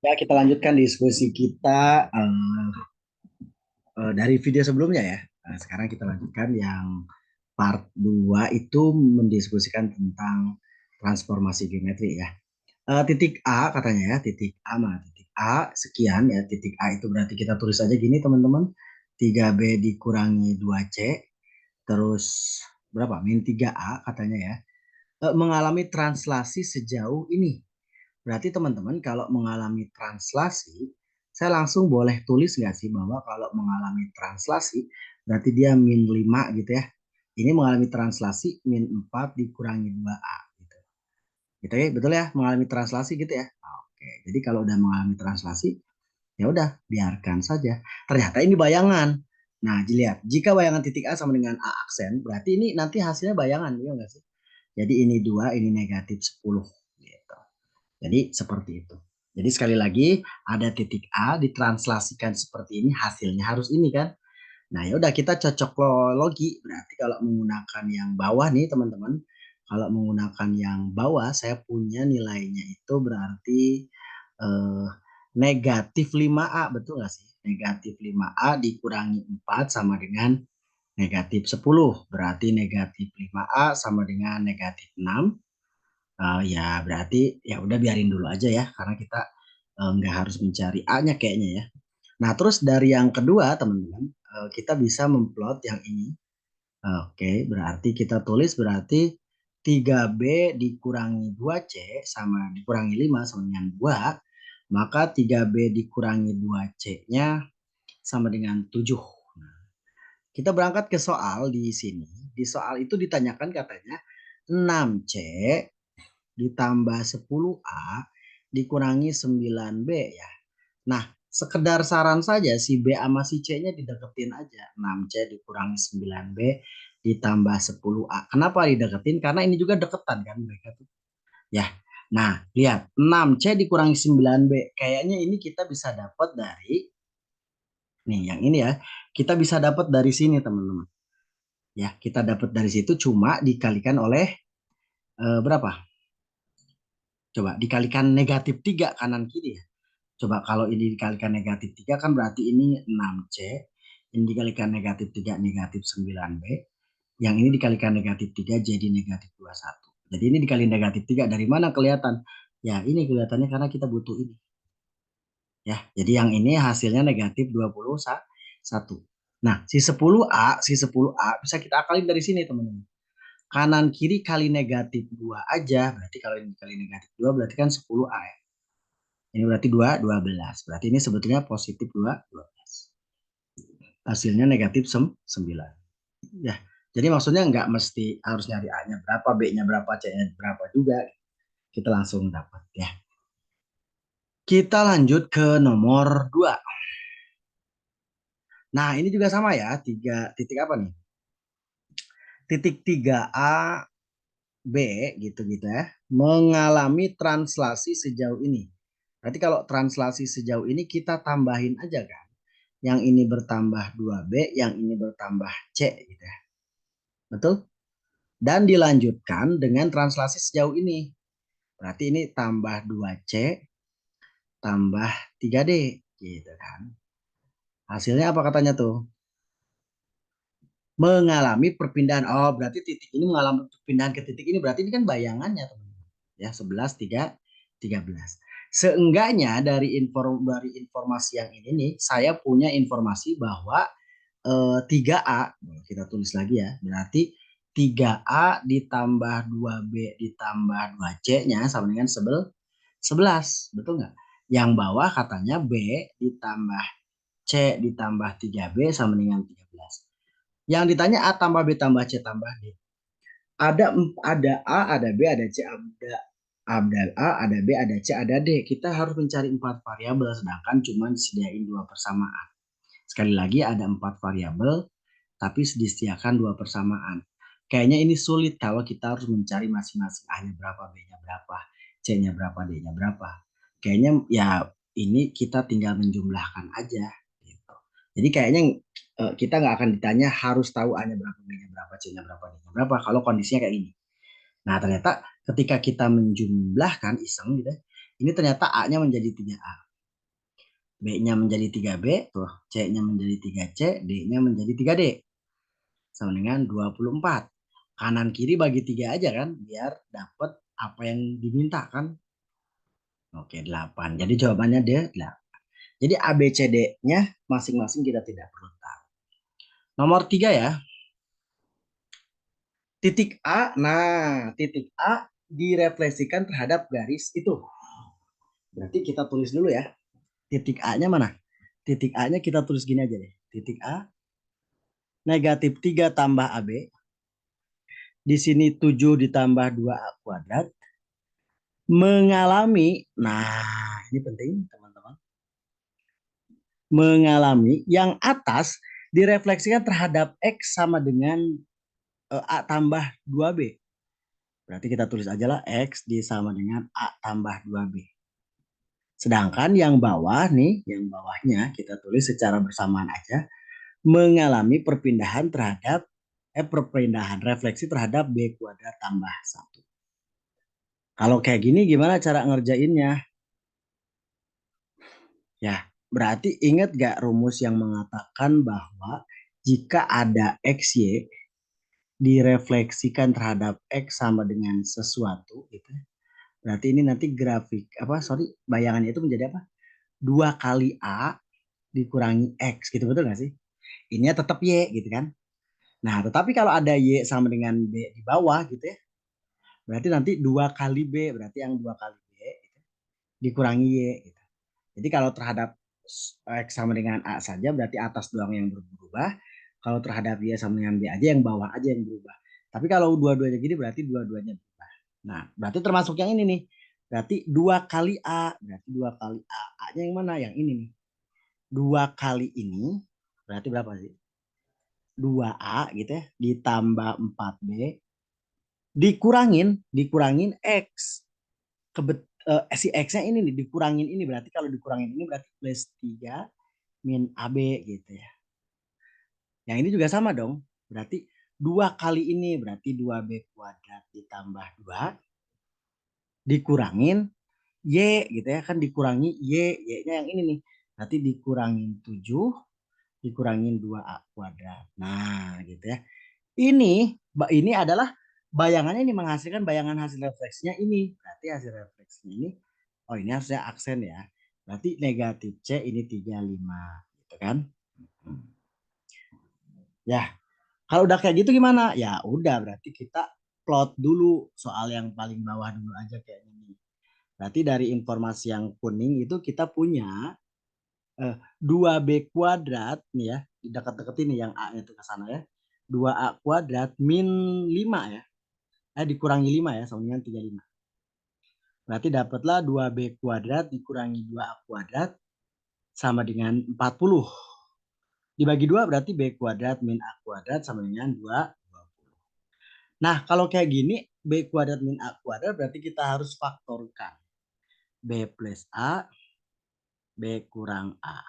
Ya, kita lanjutkan diskusi kita dari video sebelumnya ya. Nah, sekarang kita lanjutkan yang part 2 itu mendiskusikan tentang transformasi geometri ya. Titik A katanya ya, titik A mana? Titik A sekian ya, titik A itu berarti kita tulis aja gini teman-teman. 3B dikurangi 2C, terus berapa? Min 3A katanya ya. Mengalami translasi sejauh ini. Berarti teman-teman kalau mengalami translasi, saya langsung boleh tulis nggak sih bahwa kalau mengalami translasi, berarti dia min 5 gitu ya. Ini mengalami translasi min 4 dikurangi 2A gitu. Gitu ya, betul ya, mengalami translasi gitu ya. Oke, jadi kalau udah mengalami translasi, ya udah biarkan saja. Ternyata ini bayangan. Nah, dilihat, jika bayangan titik A sama dengan A aksen, berarti ini nanti hasilnya bayangan, ya nggak sih? Jadi ini 2, ini negatif 10 gitu. Jadi seperti itu. Jadi sekali lagi ada titik A ditranslasikan seperti ini hasilnya harus ini kan. Nah ya udah kita cocok logi. Berarti kalau menggunakan yang bawah nih teman-teman. Kalau menggunakan yang bawah saya punya nilainya itu berarti eh, negatif 5A. Betul nggak sih? Negatif 5A dikurangi 4 sama dengan negatif 10. Berarti negatif 5A sama dengan negatif 6. Ya berarti ya udah biarin dulu aja ya karena kita nggak harus mencari A-nya kayaknya ya. Nah terus dari yang kedua teman-teman kita bisa memplot yang ini. Oke, berarti kita tulis berarti 3B dikurangi 2C sama dikurangi 5 sama dengan 2, maka 3B dikurangi 2C-nya sama dengan 7. Nah, kita berangkat ke soal di sini. Di soal itu ditanyakan katanya 6C ditambah 10A dikurangi 9B ya. Nah, sekedar saran saja si B sama si C-nya dideketin aja. 6C dikurangi 9B ditambah 10A. Kenapa dideketin? Karena ini juga deketan kan mereka tuh. Ya. Nah, lihat 6C dikurangi 9B. Kayaknya ini kita bisa dapat dari nih yang ini ya. Kita bisa dapat dari sini teman-teman. Ya, kita dapat dari situ cuma dikalikan oleh berapa? Coba dikalikan negatif 3 kanan kiri ya. Coba kalau ini dikalikan negatif 3 kan berarti ini 6C. Ini dikalikan negatif 3 negatif 9B. Yang ini dikalikan negatif 3 jadi negatif 21. Jadi ini dikali negatif 3 dari mana kelihatan? Ya ini kelihatannya karena kita butuh ini. Ya, jadi yang ini hasilnya negatif 21. Nah, si 10A bisa kita akalin dari sini teman-teman. Kanan kiri kali negatif 2 aja. Berarti kalau ini kali negatif 2 berarti kan 10A ya. Ini berarti 12. Berarti ini sebetulnya positif 12. Hasilnya negatif 9. Ya, jadi maksudnya nggak mesti harus nyari A-nya berapa, B-nya berapa, C-nya berapa juga. Kita langsung dapat ya. Kita lanjut ke nomor 2. Nah, ini juga sama ya. Titik apa nih? Titik 3A, B gitu-gitu ya. Mengalami translasi sejauh ini. Berarti kalau translasi sejauh ini kita tambahin aja kan. Yang ini bertambah 2B, yang ini bertambah C gitu ya. Betul? Dan dilanjutkan dengan translasi sejauh ini. Berarti ini tambah 2C tambah 3D gitu kan. Hasilnya apa katanya tuh? Mengalami perpindahan. Oh, berarti titik ini mengalami perpindahan ke titik ini. Berarti ini kan bayangannya teman-teman. Ya, 11, 3, 13. Seenggaknya dari informasi yang ini nih, saya punya informasi bahwa 3A, kita tulis lagi ya, berarti 3A ditambah 2B ditambah 2C-nya sama dengan 11, betul nggak? Yang bawah katanya B ditambah C ditambah 3B sama dengan 13. Yang ditanya A tambah B tambah C tambah D. Ada A, ada B, ada C, ada A, ada B, ada C, ada D. Kita harus mencari 4 variabel, sedangkan cuma disediain 2 persamaan. Sekali lagi ada 4 variabel, tapi disediakan 2 persamaan. Kayaknya ini sulit kalau kita harus mencari masing-masing A-nya berapa, B-nya berapa, C-nya berapa, D-nya berapa. Kayaknya ya ini kita tinggal menjumlahkan aja gitu. Jadi kayaknya kita nggak akan ditanya harus tahu A-nya berapa, B-nya berapa, C-nya berapa, D-nya berapa kalau kondisinya kayak gini. Nah, ternyata ketika kita menjumlahkan iseng gitu ya, ini ternyata A-nya menjadi 3A. B-nya menjadi 3B, tuh C-nya menjadi 3C, D-nya menjadi 3D. Sama dengan 24. Kanan kiri bagi 3 aja kan, biar dapat apa yang diminta kan. Oke, 8. Jadi jawabannya D, 8. Jadi A, B, C, D-nya masing-masing kita tidak perlu tahu. Nomor 3 ya. Titik A, nah titik A direfleksikan terhadap garis itu. Berarti kita tulis dulu ya. Titik A-nya mana? Titik A-nya kita tulis gini aja deh. Titik A, negatif 3 tambah AB. Di sini 7 ditambah 2A kuadrat. Mengalami, nah ini penting teman-teman. Mengalami yang atas direfleksikan terhadap X sama dengan A tambah 2B. Berarti kita tulis aja lah X disama dengan A tambah 2B. Sedangkan yang bawah nih, yang bawahnya kita tulis secara bersamaan aja. Mengalami perpindahan terhadap, perpindahan refleksi terhadap B kuadrat tambah 1. Kalau kayak gini gimana cara ngerjainnya? Ya, berarti ingat gak rumus yang mengatakan bahwa jika ada XY direfleksikan terhadap X sama dengan sesuatu gitu. Berarti ini nanti grafik bayangannya itu menjadi apa? 2 kali A dikurangi X gitu, betul gak sih? Ini tetap Y gitu kan. Nah, tetapi kalau ada Y sama dengan B di bawah gitu ya. Berarti nanti 2 kali B, berarti yang 2 kali B gitu, dikurangi Y gitu. Jadi kalau terhadap X sama dengan A saja berarti atas doang yang berubah. Kalau terhadap Y sama dengan B aja yang bawah aja yang berubah. Tapi kalau dua-duanya gini berarti dua-duanya berubah. Nah, berarti termasuk yang ini nih. Berarti 2 kali A. Berarti 2 kali A. A-nya yang mana? Yang ini nih. 2 kali ini berarti berapa sih? 2A gitu ya. Ditambah 4B. Dikurangin X. Si X-nya ini nih. Dikurangin ini. Berarti kalau dikurangin ini berarti plus 3 min AB gitu ya. Yang ini juga sama dong. Berarti 2 kali ini berarti 2B kuadrat ditambah 2 dikurangin Y gitu ya kan, dikurangi Y-nya yang ini nih. Berarti dikurangin 7 dikurangin 2A kuadrat. Nah, gitu ya. Ini adalah bayangannya, ini menghasilkan bayangan hasil refleksinya ini. Berarti hasil refleksinya ini, oh ini harusnya aksen ya. Berarti negatif C ini 35 gitu kan. Ya, kalau udah kayak gitu gimana? Ya udah berarti kita plot dulu soal yang paling bawah dulu aja kayak ini. Berarti dari informasi yang kuning itu kita punya 2B kuadrat nih ya, di dekat-dekat ini yang A itu ke sana ya. 2A kuadrat min 5 ya. Dikurangi 5 ya, sama dengan 35. Berarti dapatlah 2B kuadrat dikurangi 2A kuadrat sama dengan 40. Dibagi 2 berarti B kuadrat min A kuadrat sama dengan 2. Nah, kalau kayak gini, B kuadrat min A kuadrat berarti kita harus faktorkan. B plus A, B kurang A.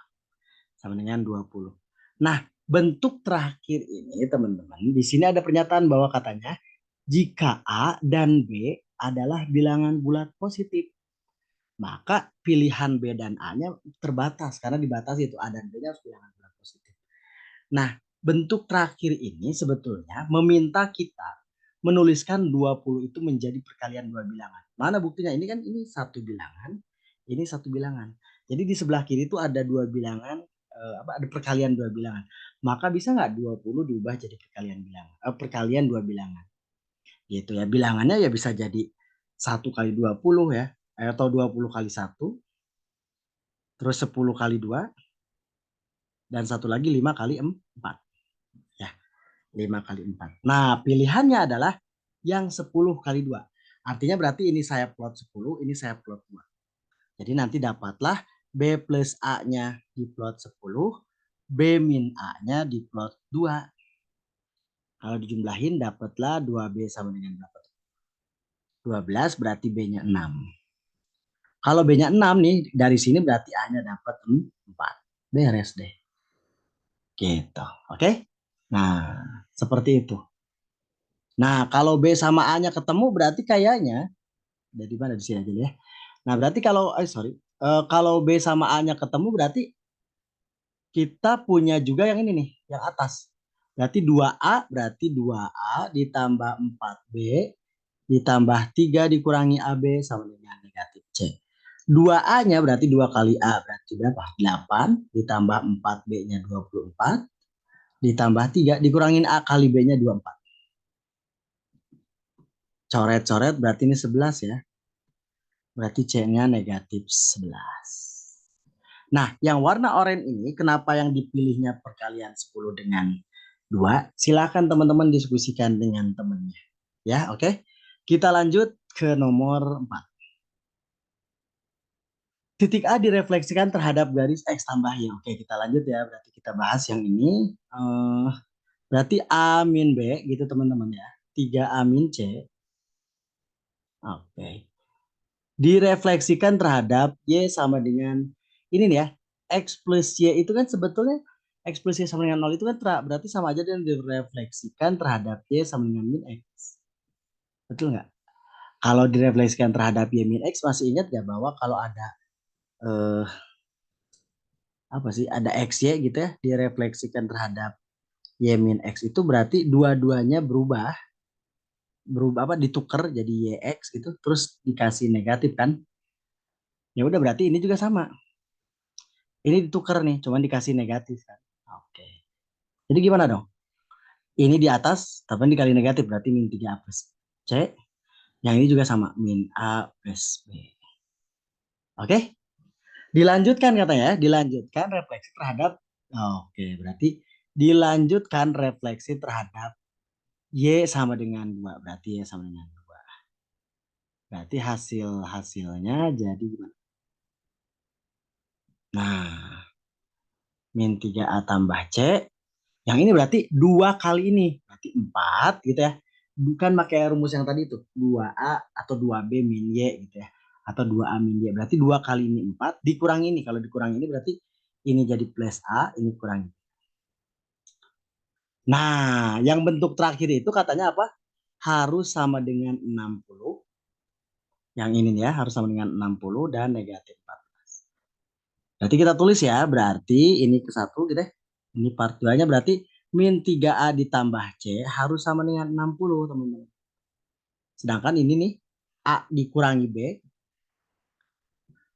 Sama dengan 20. Nah, bentuk terakhir ini teman-teman, di sini ada pernyataan bahwa katanya, jika A dan B adalah bilangan bulat positif, maka pilihan B dan A-nya terbatas. Karena dibatasi itu A dan B-nya harus bilangan bulat positif. Nah, bentuk terakhir ini sebetulnya meminta kita menuliskan 20 itu menjadi perkalian dua bilangan. Mana buktinya? Ini kan ini satu bilangan, ini satu bilangan. Jadi di sebelah kiri itu ada dua bilangan, ada perkalian dua bilangan. Maka bisa nggak 20 diubah jadi perkalian bilangan, perkalian dua bilangan. Gitu ya. Bilangannya ya bisa jadi 1 kali 20 ya, atau 20 kali 1, terus 10 kali 2, dan satu lagi 5 kali 4. Ya. 5 kali 4. Nah, pilihannya adalah yang 10 kali 2. Artinya berarti ini saya plot 10, ini saya plot 2. Jadi nanti dapatlah B plus A-nya di plot 10, B min A-nya di plot 2. Kalau dijumlahin dapatlah 2B sama dengan berapa? 12 berarti B-nya 6. Kalau B-nya 6 nih, dari sini berarti A-nya dapat 4. Beres deh. Gitu. Oke? Nah, seperti itu. Nah, kalau B sama A-nya ketemu berarti kayaknya dari mana di sini aja ya. Nah, berarti kalau Kalau B sama A-nya ketemu berarti kita punya juga yang ini nih, yang atas. Berarti 2A berarti 2A ditambah 4B ditambah 3 dikurangi AB sama dengan negatif C. 2A-nya berarti 2 kali A berarti berapa? 8 ditambah 4B-nya 24 ditambah 3 dikurangin A kali B-nya 24. Coret-coret berarti ini 11 ya. Berarti C-nya negatif 11. Nah, yang warna oranye ini kenapa yang dipilihnya perkalian 10 dengan 2? Silakan teman-teman diskusikan dengan temannya. Ya, oke. Kita lanjut ke nomor 4. Titik A direfleksikan terhadap garis X tambah Y. Oke, kita lanjut ya. Berarti kita bahas yang ini. Berarti A min B gitu teman-teman ya. 3A min C. Oke. Direfleksikan terhadap Y sama dengan ini nih ya. X plus Y itu kan sebetulnya X plus Y sama dengan 0 itu kan berarti sama aja dengan direfleksikan terhadap Y sama dengan min X. Betul nggak? Kalau direfleksikan terhadap Y min X masih ingat nggak bahwa kalau ada eh, apa sih ada XY gitu ya direfleksikan terhadap Y min X itu berarti dua-duanya berubah apa ditukar jadi YX gitu terus dikasih negatif kan. Ya udah berarti ini juga sama. Ini ditukar nih, cuman dikasih negatif kan. Oke. Jadi gimana dong? Ini di atas, tapi dikali negatif berarti min 3A plus C. Yang ini juga sama, min A plus B. Oke? Dilanjutkan katanya ya, dilanjutkan refleksi terhadap, oke berarti dilanjutkan refleksi terhadap Y sama dengan 2. Berarti Y sama dengan 2. Berarti hasilnya jadi gimana? Nah, min 3A tambah C. Yang ini berarti 2 kali ini. Berarti 4 gitu ya. Bukan pakai rumus yang tadi itu. 2A atau 2B min Y gitu ya. Atau 2A min Y. Berarti 2 kali ini 4. Dikurangi ini. Kalau dikurangi ini berarti ini jadi plus A. Ini kurangi. Nah, yang bentuk terakhir itu katanya apa? Harus sama dengan 60. Yang ini ya harus sama dengan 60 dan negatif 14. Berarti kita tulis ya. Berarti ini ke 1 gitu ya. Ini part 2-nya berarti min 3A ditambah C harus sama dengan 60 teman-teman. Sedangkan ini nih A dikurangi B.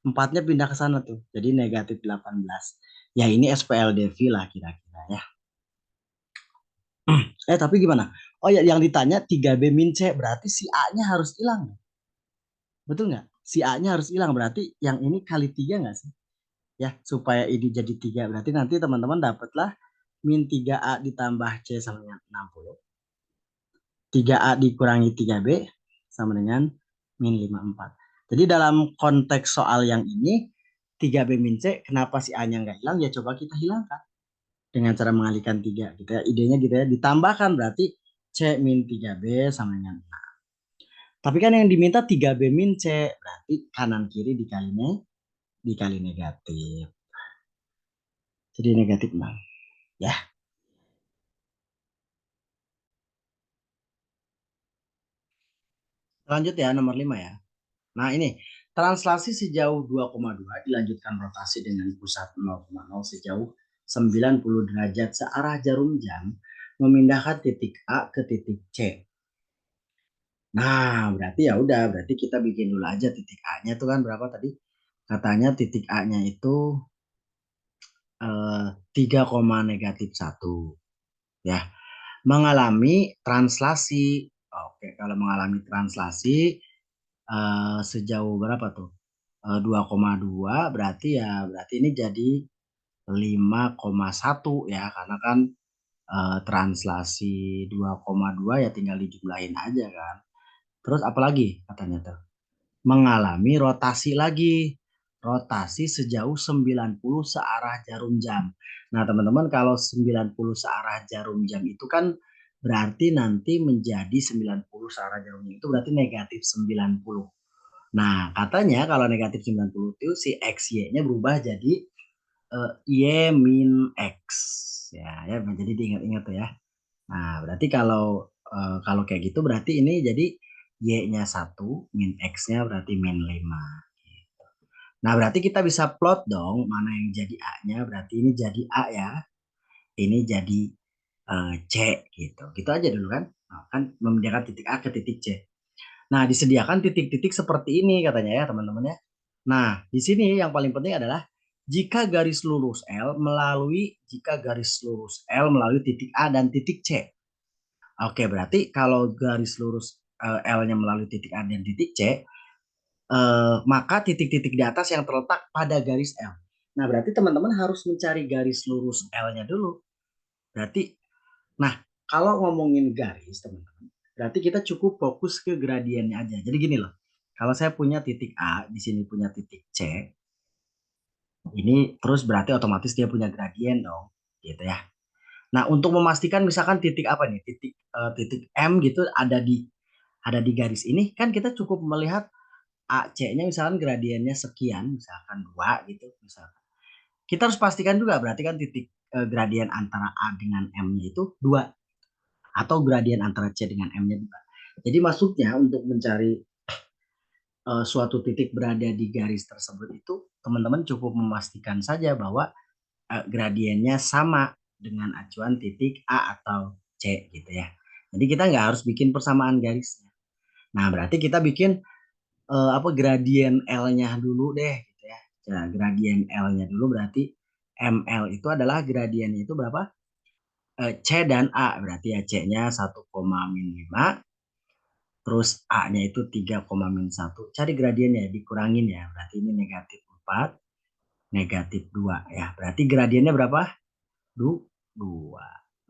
4-nya pindah ke sana tuh. Jadi negatif 18. Ya ini SPLDV lah kira-kira ya. Tapi gimana? Oh ya yang ditanya 3B min C berarti si A-nya harus hilang. Betul nggak? Si A-nya harus hilang berarti yang ini kali 3 nggak sih? Ya supaya ini jadi 3 berarti nanti teman-teman dapatlah min 3A ditambah C sama dengan 60. 3A dikurangi 3B sama dengan min 54. Jadi dalam konteks soal yang ini 3B min C kenapa si A-nya nggak hilang ya coba kita hilangkan dengan cara mengalihkan 3 gitu ya. Idenya gitu ya. Ditambahkan berarti C min 3B sama dengan 6. Tapi kan yang diminta 3B min C berarti kanan kiri dikali negatif. Jadi negatif 6. Ya. Lanjut ya nomor 5 ya. Nah ini translasi sejauh 2,2 dilanjutkan rotasi dengan pusat 0,0 sejauh 90 derajat searah jarum jam memindahkan titik A ke titik C. Nah berarti ya udah berarti kita bikin dulu aja titik A-nya itu kan berapa tadi? Katanya titik A-nya itu 3, negatif 1 ya. Mengalami translasi. Oke kalau mengalami translasi sejauh berapa tuh? 2,2 berarti ya berarti ini jadi 5,1 ya karena kan translasi 2,2 ya tinggal dijumlahin aja kan. Terus apalagi katanya tuh? Mengalami rotasi lagi. Rotasi sejauh 90 searah jarum jam. Nah, teman-teman kalau 90 searah jarum jam itu kan berarti nanti menjadi 90 searah jarum jam itu berarti negatif 90. Nah, katanya kalau negatif 90 itu si XY-nya berubah jadi Y min X. Ya, jadi diingat-ingat tuh ya. Nah, berarti kalau kayak gitu berarti ini jadi Y-nya 1, min X-nya berarti min 5. Nah, berarti kita bisa plot dong mana yang jadi A-nya. Berarti ini jadi A ya. Ini jadi C gitu. Gitu aja dulu kan. Nah, kan membedakan titik A ke titik C. Nah, disediakan titik-titik seperti ini katanya ya teman-teman ya. Nah, di sini yang paling penting adalah jika garis lurus L melalui titik A dan titik C. Oke, berarti kalau garis lurus L-nya melalui titik A dan titik C, maka titik-titik di atas yang terletak pada garis L. Nah, berarti teman-teman harus mencari garis lurus L-nya dulu. Berarti, nah, kalau ngomongin garis, teman-teman, berarti kita cukup fokus ke gradiennya aja. Jadi gini loh, kalau saya punya titik A, di sini punya titik C, ini terus berarti otomatis dia punya gradien dong, gitu ya. Nah, untuk memastikan misalkan titik apa nih, titik M gitu ada di garis ini, kan kita cukup melihat AC-nya misalkan gradiennya sekian, misalkan 2 gitu, misalkan. Kita harus pastikan juga berarti kan titik gradien antara A dengan M-nya itu 2 atau gradien antara C dengan M-nya 2. Jadi maksudnya untuk mencari suatu titik berada di garis tersebut itu teman-teman cukup memastikan saja bahwa gradiennya sama dengan acuan titik A atau C gitu ya. Jadi kita nggak harus bikin persamaan garisnya. Nah, berarti kita bikin apa gradien L-nya dulu deh gitu ya. Nah, gradien L-nya dulu berarti ML itu adalah gradiennya itu berapa? C dan A berarti ya C-nya 1,-5 terus A-nya itu 3,-1. Cari gradiennya dikurangin ya. Berarti ini negatif 4, negatif 2 ya. Berarti gradiennya berapa? 2.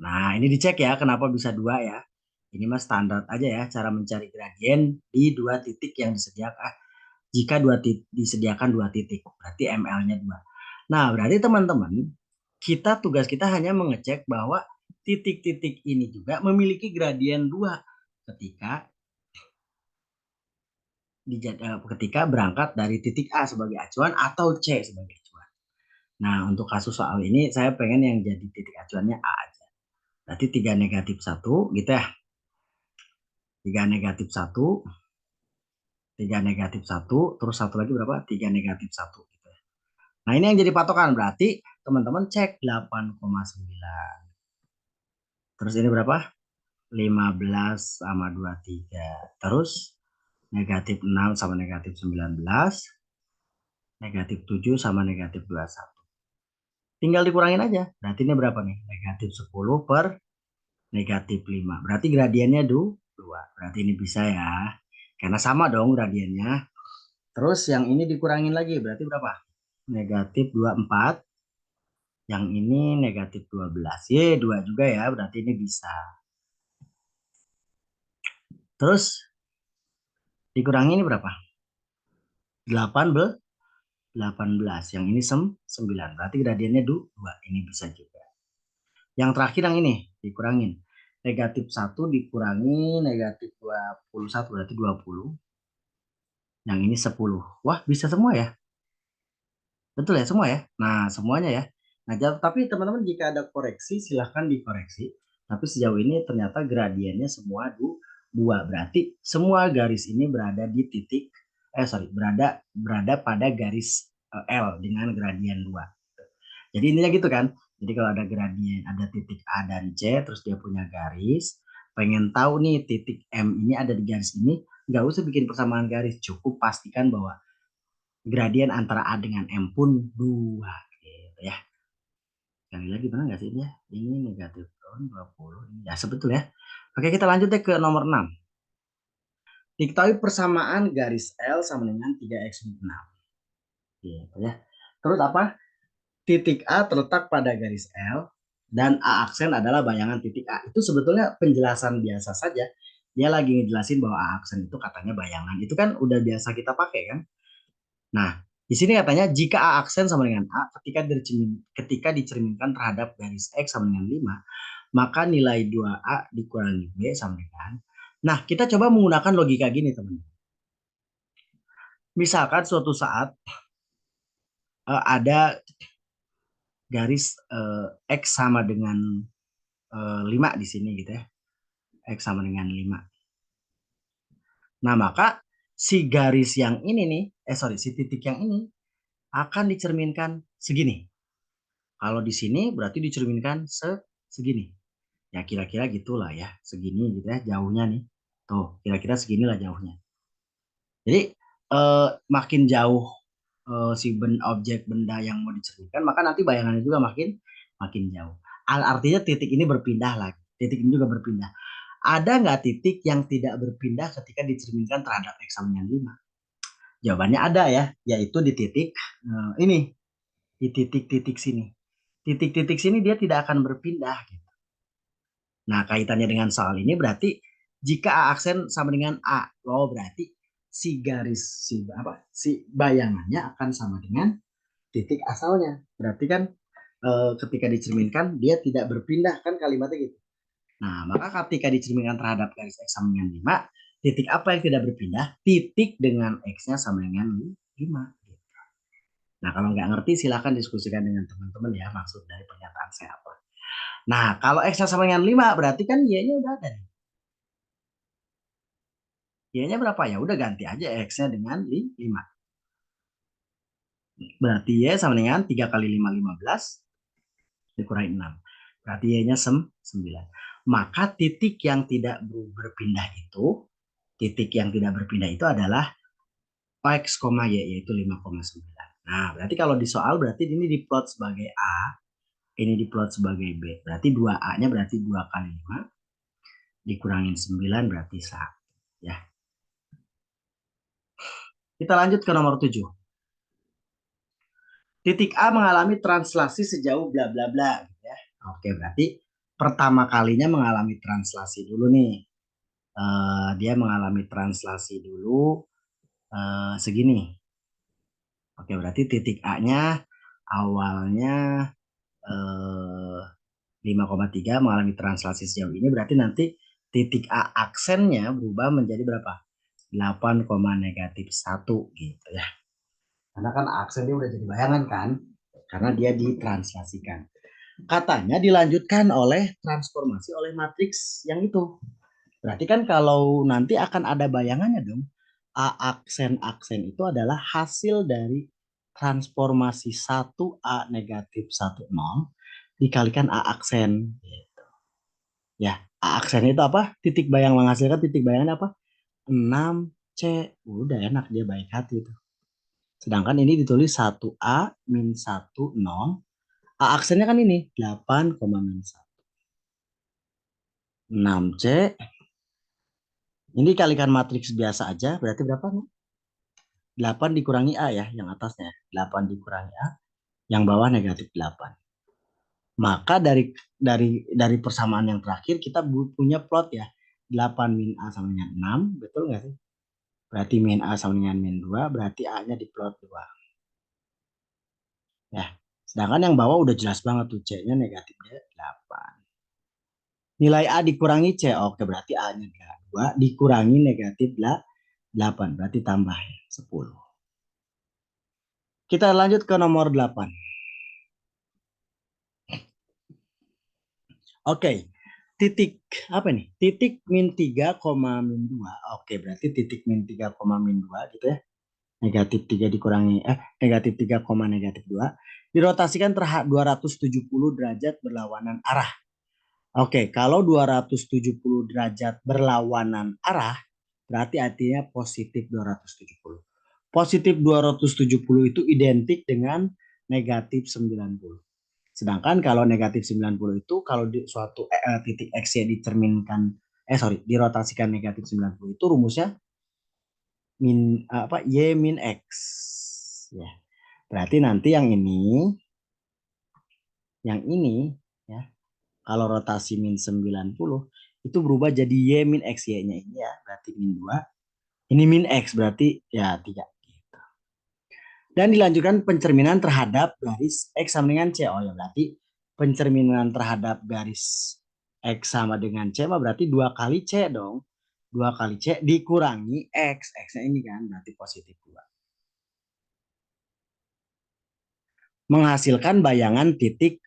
Nah, ini dicek ya kenapa bisa 2 ya. Ini mah standar aja ya cara mencari gradien di dua titik yang disediakan. Jika disediakan dua titik, berarti ML-nya 2. Nah, berarti teman-teman, tugas kita hanya mengecek bahwa titik-titik ini juga memiliki gradien 2 ketika ketika berangkat dari titik A sebagai acuan atau C sebagai acuan. Nah, untuk kasus soal ini saya pengen yang jadi titik acuannya A aja. Berarti 3 negatif 1 gitu ya. 3 negatif 1, 3 negatif 1, terus satu lagi berapa? 3 negatif 1 gitu ya. Nah, ini yang jadi patokan berarti teman-teman cek 8,9. Terus ini berapa? 15 sama 23. Terus negatif 6 sama negatif 19, negatif 7 sama negatif 21. Tinggal dikurangin aja. Berarti ini berapa nih? Negatif 10 per negatif 5. Berarti gradiennya 2. Berarti ini bisa ya. Karena sama dong gradiennya. Terus yang ini dikurangin lagi. Berarti berapa? Negatif 24. Yang ini negatif 12. 2 juga ya. Berarti ini bisa. Terus dikurangi ini berapa? 18. Yang ini 9. Berarti gradiennya 2. Ini bisa juga. Yang terakhir yang ini dikurangin. Negatif 1 dikurangi negatif 21 berarti 20. Yang ini 10. Wah, bisa semua ya? Betul ya semua ya? Nah, semuanya ya. Nah, tapi teman-teman jika ada koreksi silahkan dikoreksi. Tapi sejauh ini ternyata gradiennya semua 2. Berarti semua garis ini berada di titik berada berada pada garis L dengan gradien 2. Jadi intinya gitu kan. Jadi kalau ada gradien, ada titik A dan C, terus dia punya garis, pengen tahu nih titik M ini ada di garis ini, nggak usah bikin persamaan garis, cukup pastikan bahwa gradien antara A dengan M pun 2. Gitu ya. Sekali lagi benar nggak sih ini ya? Ini negatif 20. Ya sebetulnya. Oke, kita lanjut deh ke nomor 6. Diketahui persamaan garis L sama dengan 3x-6. Gitu ya. Terus apa? Titik A terletak pada garis L dan A aksen adalah bayangan titik A. Itu sebetulnya penjelasan biasa saja. Dia lagi ngejelasin bahwa A aksen itu katanya bayangan. Itu kan udah biasa kita pakai kan. Nah, di sini katanya jika A aksen sama dengan A ketika dicerminkan terhadap garis X sama dengan 5, maka nilai 2A dikurangi B sama dengan. Nah, kita coba menggunakan logika gini teman-teman. Misalkan suatu saat ada garis X sama dengan 5 di sini gitu ya. X sama dengan 5. Nah, maka si garis yang ini nih, si titik yang ini akan dicerminkan segini. Kalau di sini berarti dicerminkan segini. Ya kira-kira gitulah ya, segini gitu ya jauhnya nih. Tuh, kira-kira seginilah jauhnya. Jadi makin jauh si objek benda yang mau dicerminkan, maka nanti bayangannya juga makin makin jauh. Artinya titik ini berpindah lagi. Titik ini juga berpindah. Ada nggak titik yang tidak berpindah ketika dicerminkan terhadap X sama dengan 5? Jawabannya ada ya, yaitu di titik ini, di titik-titik sini. Titik-titik sini dia tidak akan berpindah. Nah, kaitannya dengan soal ini berarti jika A aksen sama dengan A, oh berarti si garis si bayangannya akan sama dengan titik asalnya. Berarti kan ketika dicerminkan dia tidak berpindah kan kalimatnya gitu. Nah, maka ketika dicerminkan terhadap garis X sama dengan 5, titik apa yang tidak berpindah? Titik dengan X-nya sama dengan 5. Nah, kalau nggak ngerti silahkan diskusikan dengan teman-teman ya maksud dari pernyataan saya apa. Nah, kalau X-nya sama dengan 5 berarti kan Y-nya udah ada nih. Y-nya berapa ya? Udah ganti aja X-nya dengan 5. Berarti Y sama dengan 3 kali 5, 15 dikurangi 6. Berarti Y-nya 9. Maka titik yang tidak berpindah itu, titik yang tidak berpindah itu adalah X, Y, yaitu 5,9. Nah, berarti kalau di soal berarti ini diplot sebagai A, ini diplot sebagai B. Berarti 2A-nya berarti 2 kali 5 dikurangin 9 berarti 1. Ya. Kita lanjut ke nomor 7. Titik A mengalami translasi sejauh bla bla bla. Ya. Oke, berarti pertama kalinya mengalami translasi dulu nih. Dia mengalami translasi dulu segini. Oke, berarti titik A-nya awalnya 5,3 mengalami translasi sejauh ini. Berarti nanti titik A aksennya berubah menjadi berapa? 8, negatif 1 gitu ya. Karena kan aksen dia udah jadi bayangan kan? Karena dia ditranslasikan. Katanya dilanjutkan oleh transformasi oleh matriks yang itu. Berarti kan kalau nanti akan ada bayangannya dong. A aksen-aksen itu adalah hasil dari transformasi 1A negatif 1 0 dikalikan A aksen. Ya, A aksen itu apa? Titik bayang menghasilkan titik bayangan apa? 6C. Udah enak dia baik hati itu. Sedangkan ini ditulis 1A min 1 0. A aksennya kan ini 8, min 1. 6C. Ini kalikan matriks biasa aja berarti berapa nih? 8 dikurangi A ya, yang atasnya. 8 dikurangi A, yang bawah negatif 8. Maka dari persamaan yang terakhir kita punya plot ya. 8 min A sama dengan 6, betul nggak sih? Berarti min A sama dengan min 2, berarti A-nya di plot 2. Ya. Sedangkan yang bawah udah jelas banget tuh, C-nya negatif 8. Nilai A dikurangi C, oke berarti A-nya 2 dikurangi negatif 8, berarti tambah 10. Kita lanjut ke nomor 8. Oke, titik apa nih? Titik min 3, min 2. Oke, berarti titik min 3, min 2 gitu ya. Negatif 3 dikurangi, negatif 3, negatif 2. Dirotasikan terhadap 270 derajat berlawanan arah. Oke, kalau 270 derajat berlawanan arah, berarti artinya positif 270. Positif 270 itu identik dengan negatif 90. Sedangkan kalau negatif 90 itu kalau di suatu titik X ya dicerminkan dirotasikan negatif 90 itu rumusnya Y min X. Ya. Berarti nanti yang ini ya kalau rotasi min 90 itu berubah jadi Y min X, Y-nya ini ya berarti min 2. Ini min X berarti ya 3. Dan dilanjutkan pencerminan terhadap garis X sama dengan C. Oh ya berarti pencerminan terhadap garis X sama dengan C berarti 2 kali C dong. 2 kali C dikurangi X. X-nya ini kan berarti positif 2. Menghasilkan bayangan titik.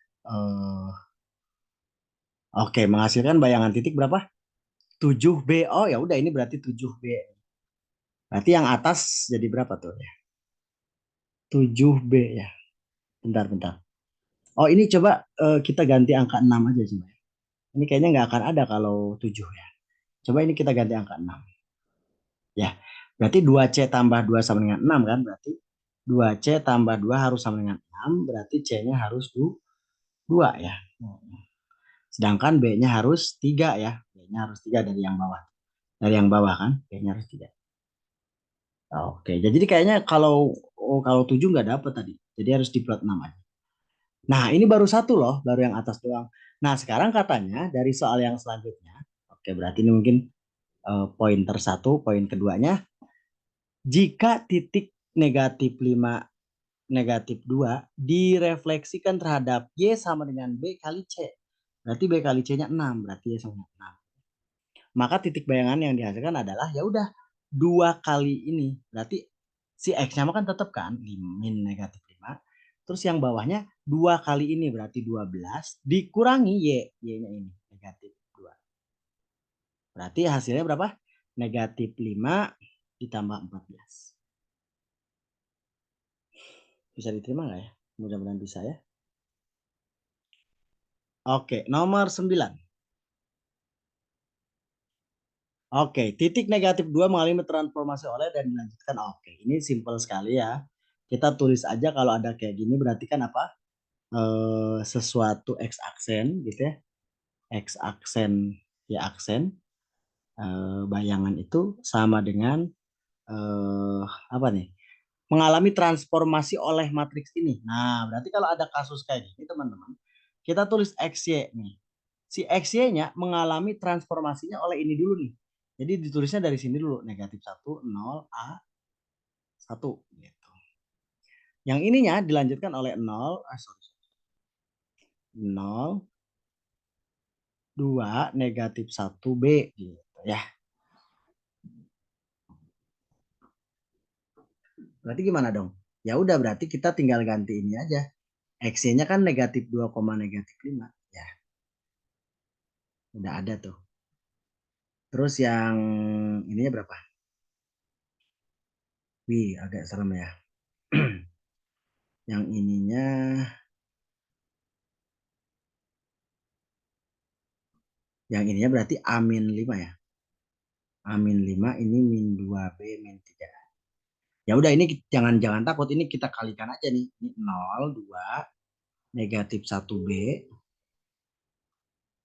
Oke, menghasilkan bayangan titik berapa? 7B. Oh ya udah ini berarti 7B. Berarti yang atas jadi berapa tuh ya? 7B ya. Bentar. Oh ini coba kita ganti angka 6 aja coba. Ini kayaknya nggak akan ada kalau 7 ya. Coba ini kita ganti angka 6. Ya, berarti 2C tambah 2 sama dengan 6 kan? Berarti 2C tambah 2 harus sama dengan 6. Berarti C-nya harus 2 ya. Sedangkan B-nya harus 3 ya. B-nya harus 3 dari yang bawah. Dari yang bawah kan? B-nya harus 3. Oke, jadi kayaknya kalau 7 nggak dapet tadi. Jadi harus diplot 6 aja. Nah, ini baru satu loh, baru yang atas doang. Nah, sekarang katanya dari soal yang selanjutnya. Oke, berarti ini mungkin pointer satu, poin keduanya. Jika titik negatif 5 negatif 2 direfleksikan terhadap Y sama dengan B kali C. Berarti B kali C-nya 6, berarti Y sama dengan 6. Maka titik bayangan yang dihasilkan adalah ya udah 2 kali ini. Berarti si X-nya kan tetap kan min negatif 5. Terus yang bawahnya 2 kali ini berarti 12 dikurangi Y. Y-nya ini negatif 2. Berarti hasilnya berapa? Negatif 5 ditambah 14. Bisa diterima nggak ya? Mudah-mudahan bisa ya. Oke, nomor 9. Oke, titik negatif 2 mengalami transformasi oleh dan dilanjutkan. Oke, ini simpel sekali ya. Kita tulis aja kalau ada kayak gini berarti kan apa? Sesuatu X aksen gitu ya. X aksen ya aksen. Bayangan itu sama dengan apa nih? Mengalami transformasi oleh matriks ini. Nah, berarti kalau ada kasus kayak gini teman-teman, kita tulis XY nih. Si XY-nya mengalami transformasinya oleh ini dulu nih. Jadi ditulisnya dari sini dulu, negatif 1, 0, A, 1. Gitu. Yang ininya dilanjutkan oleh 0, 0, 2, negatif 1B. Gitu ya. Berarti gimana dong? Ya udah berarti kita tinggal ganti ini aja. XY-nya kan negatif 2, negatif 5. Ya, udah ada tuh. Terus yang ininya berapa? Wih, agak serem ya. Yang ininya berarti amin 5 ya. Amin 5 ini min 2B min 3. Ya udah ini jangan takut, ini kita kalikan aja nih. Ini 0, 2, negatif 1B.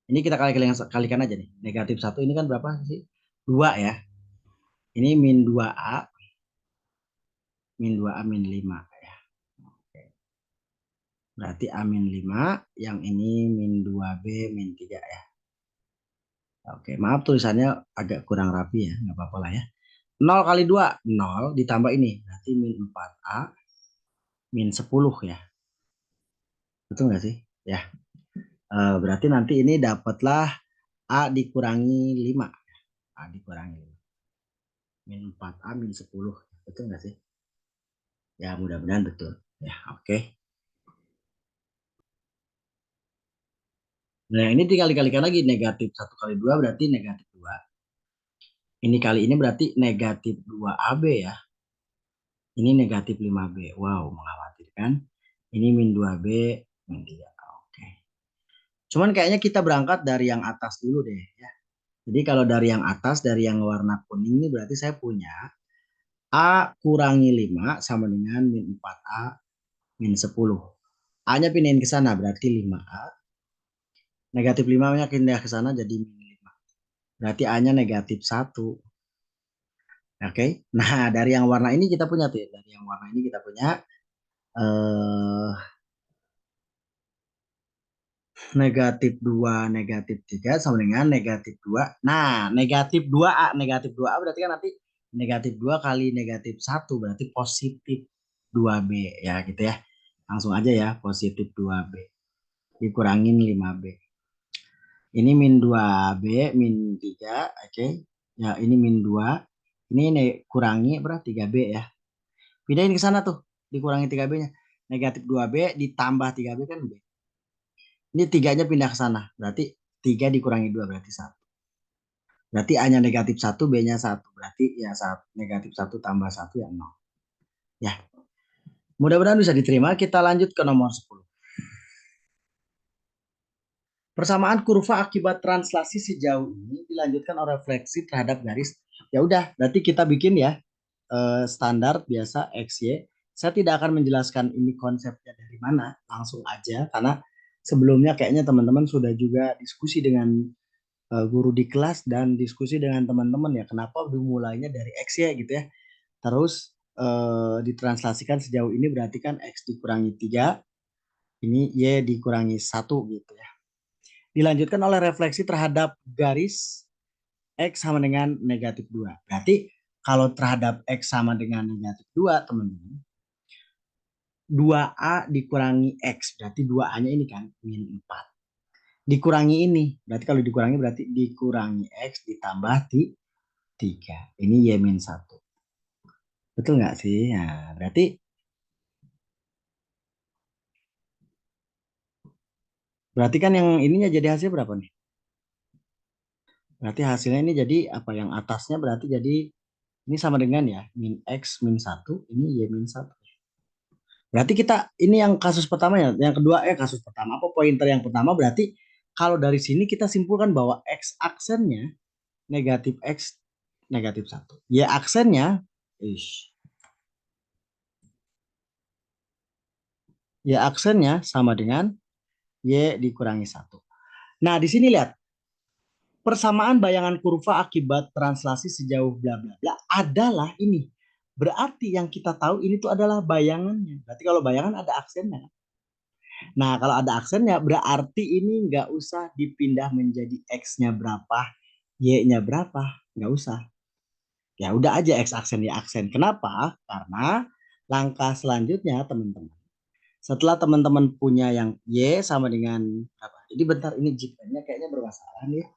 Ini kita kalikan aja nih. Negatif 1 ini kan berapa sih? 2 ya. Ini min 2A, min 2A min 5 ya. Oke. Berarti A min 5, yang ini min 2B min 3 ya. Oke, maaf tulisannya agak kurang rapi ya, nggak apa-apa lah ya. 0 kali 2, 0 ditambah ini, berarti min 4A min 10 ya. Betul nggak sih? Ya, berarti nanti ini dapatlah A dikurangi 5. A dikurangi 5. Min 4A min 10. Betul nggak sih? Ya, mudah-mudahan betul. Ya, oke. Nah, ini tinggal dikalikan lagi. Negatif 1 kali 2 berarti negatif 2. Ini kali ini berarti negatif 2AB ya. Ini negatif 5B. Wow, mengkhawatirkan. Ini min 2B min 3. Oke. Cuman kayaknya kita berangkat dari yang atas dulu deh ya. Jadi kalau dari yang atas, dari yang warna kuning ini berarti saya punya A kurangi 5 sama dengan min 4A min 10. A-nya pindahin ke sana berarti 5A. Negatif 5-nya pindah ke sana jadi min 5. Berarti A-nya negatif 1. Oke. Nah, dari yang warna ini kita punya tuh. Dari yang warna ini kita punya eh, negatif 2, negatif 3 sama dengan negatif 2. Nah, negatif 2A. Negatif 2A berarti kan nanti negatif 2 kali negatif 1 berarti positif 2B ya gitu ya. Langsung aja ya, positif 2B. Dikurangin 5B. Ini min 2B, min 3, oke. Ya, ini min 2. Ini kurangi berapa? 3B ya. Pindahin ke sana tuh, dikurangi 3B-nya. Negatif 2B ditambah 3B kan B. Ini 3-nya pindah ke sana. Berarti 3 dikurangi 2 berarti 1. Berarti A-nya negatif 1, B-nya 1. Berarti ya negatif 1 tambah 1 ya 0. Ya. Mudah-mudahan bisa diterima. Kita lanjut ke nomor 10. Persamaan kurva akibat translasi sejauh ini dilanjutkan oleh refleksi terhadap garis. Ya udah, berarti kita bikin ya standar biasa XY. Saya tidak akan menjelaskan ini konsepnya dari mana, langsung aja karena sebelumnya kayaknya teman-teman sudah juga diskusi dengan guru di kelas dan diskusi dengan teman-teman ya kenapa dimulainya dari XY gitu ya. Terus ditranslasikan sejauh ini berarti kan X dikurangi 3, ini Y dikurangi 1 gitu ya. Dilanjutkan oleh refleksi terhadap garis X sama dengan negatif 2. Berarti kalau terhadap X sama dengan negatif 2, teman-teman, 2A dikurangi X, berarti 2A-nya ini kan, min 4. Dikurangi ini, berarti kalau dikurangi berarti dikurangi X ditambah 3. Ini Y min 1. Betul nggak sih? Nah, berarti kan yang ininya jadi hasil berapa nih? Berarti hasilnya ini jadi apa yang atasnya berarti jadi ini sama dengan ya min X min 1, ini Y min 1. Berarti kita ini yang kasus pertama ya, yang kedua kasus pertama apa pointer yang pertama berarti kalau dari sini kita simpulkan bahwa X aksennya negatif X negatif 1. Y aksennya Y aksennya sama dengan Y dikurangi 1. Nah, di sini lihat persamaan bayangan kurva akibat translasi sejauh bla bla bla adalah ini. Berarti yang kita tahu ini tuh adalah bayangannya. Berarti kalau bayangan ada aksennya. Nah, kalau ada aksennya berarti ini nggak usah dipindah menjadi X-nya berapa, Y-nya berapa. Nggak usah. Ya udah aja X aksen, Y aksen. Kenapa? Karena langkah selanjutnya teman-teman. Setelah teman-teman punya yang Y sama dengan apa? Jadi bentar ini JPEG-nya kayaknya bermasalah nih ya.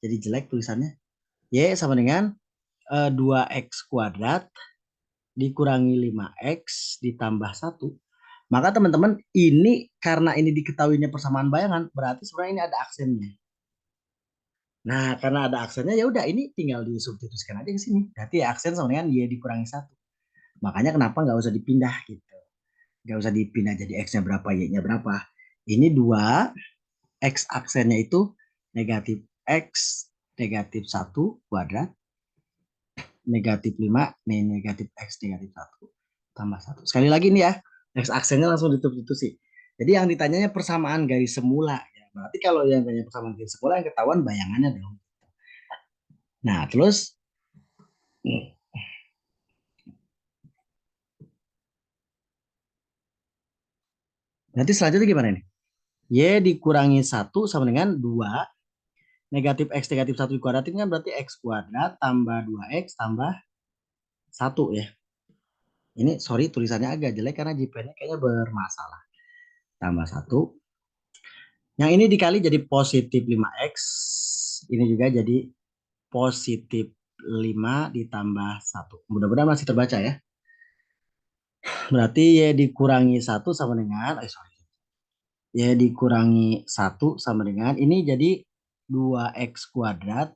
Jadi jelek tulisannya. Y sama dengan 2X kuadrat dikurangi 5X ditambah 1. Maka teman-teman ini karena ini diketahuinya persamaan bayangan berarti sebenarnya ini ada aksennya. Nah, karena ada aksennya ya udah ini tinggal disubstitusikan aja ke sini. Berarti ya aksen sama dengan Y dikurangi 1. Makanya kenapa nggak usah dipindah gitu. Nggak usah dipindah jadi X-nya berapa, Y-nya berapa. Ini 2, X aksennya itu negatif X negatif 1 kuadrat negatif 5 nih negatif X negatif 1 tambah 1. Sekali lagi nih ya, X aksennya langsung disubstitusi. Jadi yang ditanyanya persamaan garis semula. Ya. Berarti kalau yang tanya persamaan garis semula yang ketahuan bayangannya dong. Nah terus nanti selanjutnya gimana nih? Y dikurangi 1 sama dengan 2 negatif X negatif 1 dikuadratin kan berarti X kuadrat tambah 2X tambah 1 ya. Ini sorry tulisannya agak jelek karena JPN-nya kayaknya bermasalah. Tambah 1. Yang ini dikali jadi positif 5X. Ini juga jadi positif 5 ditambah 1. Mudah-mudahan masih terbaca ya. Berarti Y dikurangi 1 sama dengan Y dikurangi 1 sama dengan ini jadi 2X kuadrat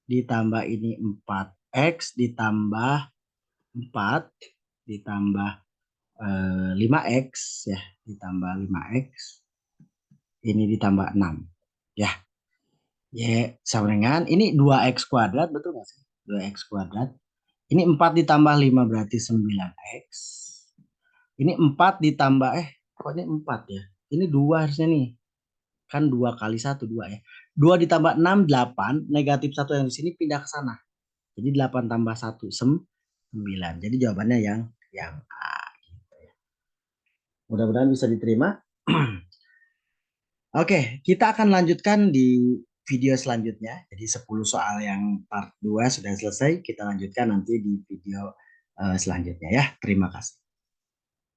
ditambah ini 4X ditambah 4 ditambah 5X ya, ditambah 5X ini ditambah 6 ya. Y sama dengan ini 2X kuadrat betul nggak sih? 2X kuadrat. Ini 4 ditambah 5 berarti 9X. Ini 4 ditambah kok ini 4 ya? Ini 2 harusnya nih. Kan 2 kali 1 2 ya. 2 ditambah 6 8, negatif 1 yang di sini pindah ke sana. Jadi 8 tambah 1 9. Jadi jawabannya yang A gitu ya. Mudah-mudahan bisa diterima. Oke, kita akan lanjutkan di video selanjutnya. Jadi 10 soal yang part 2 sudah selesai. Kita lanjutkan nanti di video selanjutnya ya. Terima kasih.